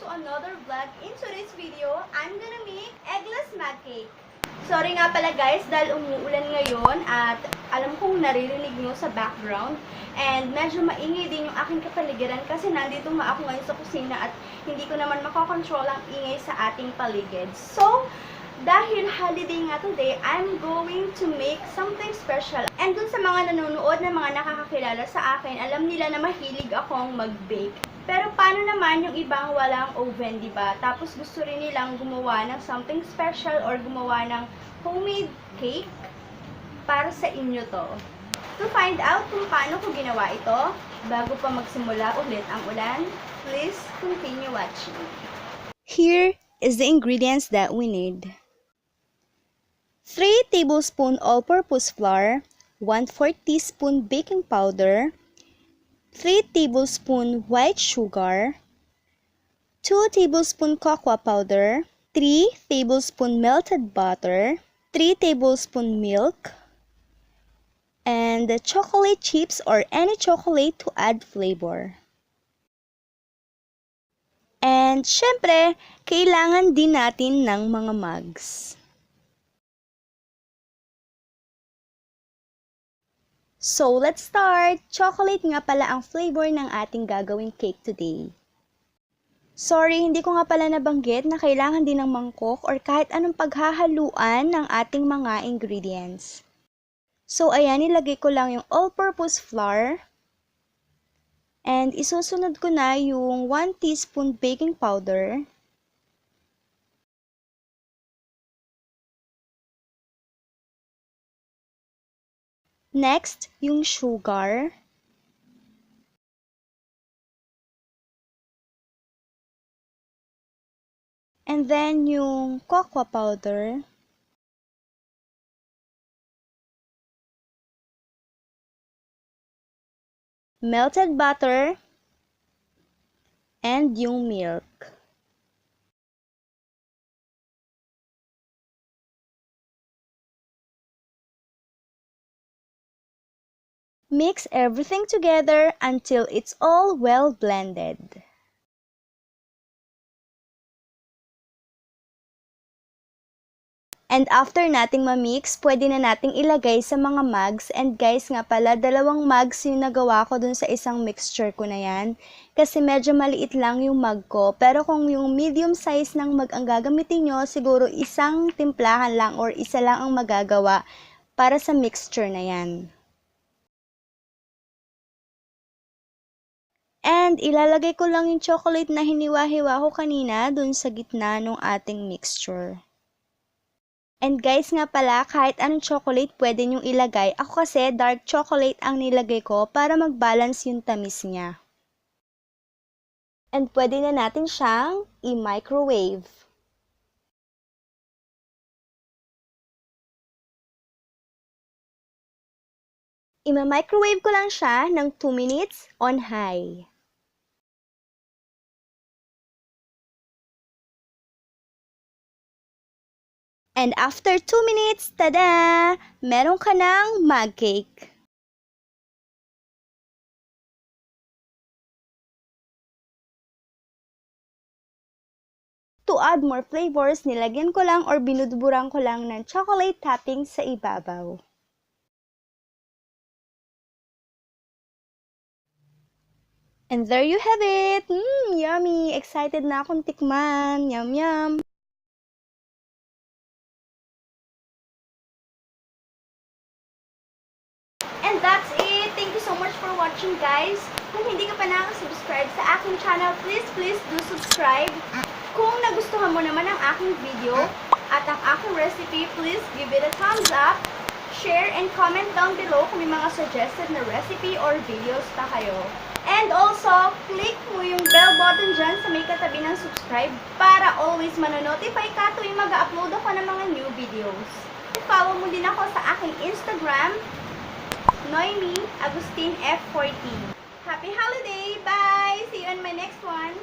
another vlog. In today's video, I'm gonna make eggless mug cake. Sorry nga pala guys, dahil umuulan ngayon at alam kong naririnig nyo sa background. And medyo maingay din yung aking kapaligiran kasi nandito nga ako ngayon sa kusina at hindi ko naman makokontrol ang ingay sa ating paligid. So, dahil holiday nga today, I'm going to make something special. And dun sa mga nanonood na mga nakakakilala sa akin, alam nila na mahilig akong mag-bake. Pero paano naman yung ibang walang oven, diba? Tapos gusto rin nilang gumawa ng something special or gumawa ng homemade cake para sa inyo to. To find out kung paano ko ginawa ito, bago pa magsimula ulit ang ulan, please continue watching. Here is the ingredients that we need. 3 tablespoons all-purpose flour, 1/4 teaspoon baking powder, 3 tablespoons white sugar, 2 tablespoons cocoa powder, 3 tablespoons melted butter, 3 tablespoons milk, and the chocolate chips or any chocolate to add flavor. And syempre, kailangan din natin ng mga mugs. So, let's start! Chocolate nga pala ang flavor ng ating gagawing cake today. Sorry, hindi ko nga pala nabanggit na kailangan din ng mangkok or kahit anong paghahaluan ng ating mga ingredients. So, ayan, nilagay ko lang yung all-purpose flour. And isusunod ko na yung 1 teaspoon baking powder. Next, yung sugar. And then, yung cocoa powder. Melted butter. And yung milk. Mix everything together until it's all well blended. And after nating ma-mix, pwede na nating ilagay sa mga mugs. And guys nga pala, 2 mugs yung nagawa ko dun sa isang mixture ko na yan. Kasi medyo maliit lang yung mug ko. Pero kung yung medium size ng mug ang gagamitin nyo, siguro isang timplahan lang or isa lang ang magagawa para sa mixture na yan. And ilalagay ko lang yung chocolate na hiniwa-hiwa ko kanina dun sa gitna ng ating mixture. And guys nga pala, kahit anong chocolate pwede nyong ilagay. Ako kasi dark chocolate ang nilagay ko para mag-balance yung tamis niya. And pwede na natin siyang i-microwave. I-microwave ko lang siya ng 2 minutes on high. And after 2 minutes, tada! Meron ka ng mug cake. To add more flavors, nilagyan ko lang or binuduburan ko lang ng chocolate topping sa ibabaw. And there you have it! Yummy! Excited na akong tikman! Yum yum! And that's it! Thank you so much for watching guys! Kung hindi ka pa nakasubscribe sa aking channel, please do subscribe. Kung nagustuhan mo naman ang aking video at ang aking recipe, please give it a thumbs up, share, and comment down below kung may mga suggested na recipe or videos pa kayo. And also, click mo yung bell button dyan sa may katabi ng subscribe para always manonotify ka tuwing mag-upload ako ng mga new videos. Follow mo din ako sa aking Instagram, Noemi Agustin F14. Happy holiday! Bye! See you on my next one!